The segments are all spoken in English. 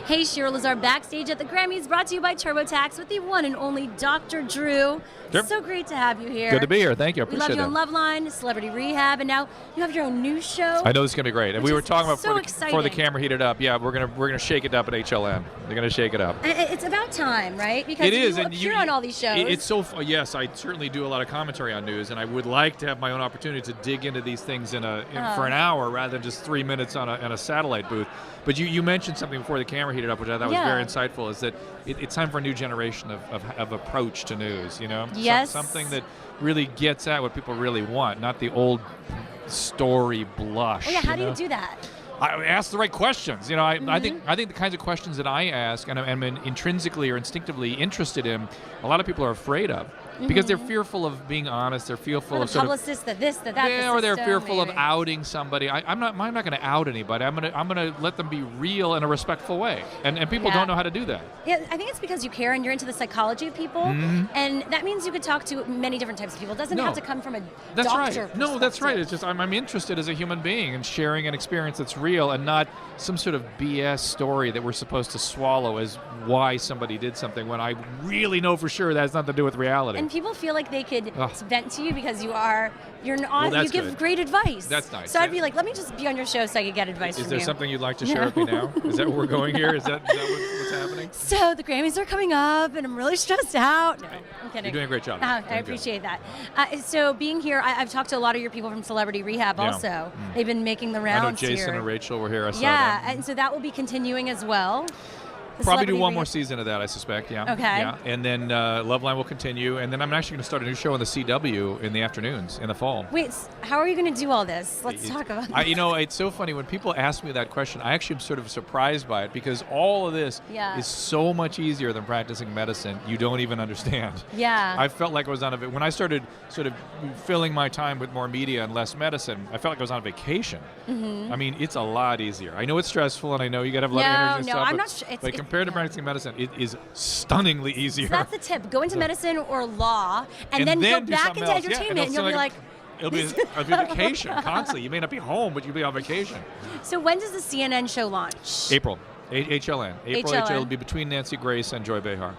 Hey, Sheryl Lazar backstage at the Grammys, brought to you by TurboTax with the one and only Dr. Drew. Sure. So great to have you here. Good to be here. Thank you. I We appreciate love you on Loveline, Celebrity Rehab, and now you have your own news show. I know this is gonna be great. And we were talking about so before the camera heated up. Yeah, we're gonna shake it up at HLN. They're gonna shake it up. It's about time, right? Because it is, you and appear on all these shows. It's so yes, I certainly do a lot of commentary on news, and I would like to have my own opportunity to dig into these things for an hour rather than just 3 minutes on a satellite booth. But you mentioned something before the camera heated up, which I thought was very insightful. Is that it's time for a new generation of approach to news? You know, yes, something that really gets at what people really want, not the old story blush. Oh yeah, how do you do that? I ask the right questions. You know, I think the kinds of questions that I ask and I'm intrinsically or instinctively interested in, a lot of people are afraid of. Because they're fearful of being honest. They're fearful of publicists, that yeah, or they're fearful of outing somebody. I'm not going to out anybody. I'm going to let them be real in a respectful way. And people don't know how to do that. Yeah, I think it's because you care and you're into the psychology of people, and that means you could talk to many different types of people. It doesn't have to come from a doctor perspective. No, that's right. It's just I'm interested as a human being in sharing an experience that's real and not some sort of BS story that we're supposed to swallow as why somebody did something when I really know for sure that has nothing to do with reality. And people feel like they could vent to you because you give great advice. That's nice. So I'd be like, let me just be on your show so I could get advice from you. Is there something you'd like to share with me now? Is that where we're going here? Is that what's happening? So the Grammys are coming up, and I'm really stressed out. No, I'm kidding. You're doing a great job. I appreciate that. So being here, I've talked to a lot of your people from Celebrity Rehab also. They've been making the rounds here. I know Jason and Rachel were here. I saw them. Yeah, and so that will be continuing as well. Probably do one more season of that, I suspect. Yeah. Okay. Yeah, and then Loveline will continue, and then I'm actually going to start a new show on the CW in the afternoons in the fall. Wait, how are you going to do all this? Let's talk about that. You know, it's so funny when people ask me that question. I actually am sort of surprised by it because all of this is so much easier than practicing medicine. You don't even understand. Yeah. I felt like I was on when I started sort of filling my time with more media and less medicine. I felt like I was on vacation. I mean, it's a lot easier. I know it's stressful, and I know you got to have a lot of energy and stuff. I'm not. Compared to practicing medicine, it is stunningly easier. So that's the tip. Go into medicine or law, and then go back into entertainment, and you'll be like... It'll be a vacation constantly. You may not be home, but you'll be on vacation. So when does the CNN show launch? April. HLN. April. It'll be between Nancy Grace and Joy Behar.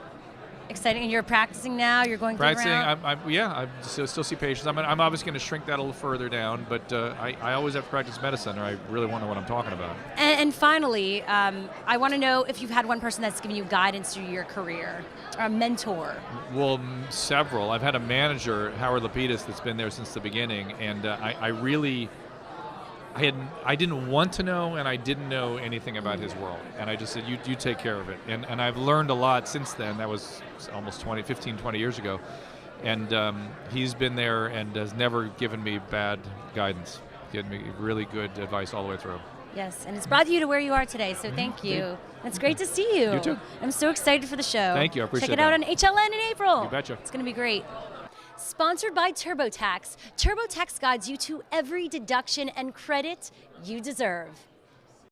Exciting. And you're practicing now? You're going practicing? I still see patients. I'm obviously going to shrink that a little further down, but I always have to practice medicine, or I really want to know what I'm talking about. And finally, I want to know if you've had one person that's given you guidance through your career, or a mentor. Well, several. I've had a manager, Howard Lapidus, that's been there since the beginning, and I didn't want to know, and I didn't know anything about his world. And I just said, you take care of it. And I've learned a lot since then. That was almost 15, 20 years ago. And he's been there and has never given me bad guidance. Given me really good advice all the way through. Yes, and it's brought you to where you are today, so thank you. It's great to see you. You too. I'm so excited for the show. Thank you, I appreciate it. Check it out on HLN in April. You betcha. It's going to be great. Sponsored by TurboTax. TurboTax guides you to every deduction and credit you deserve.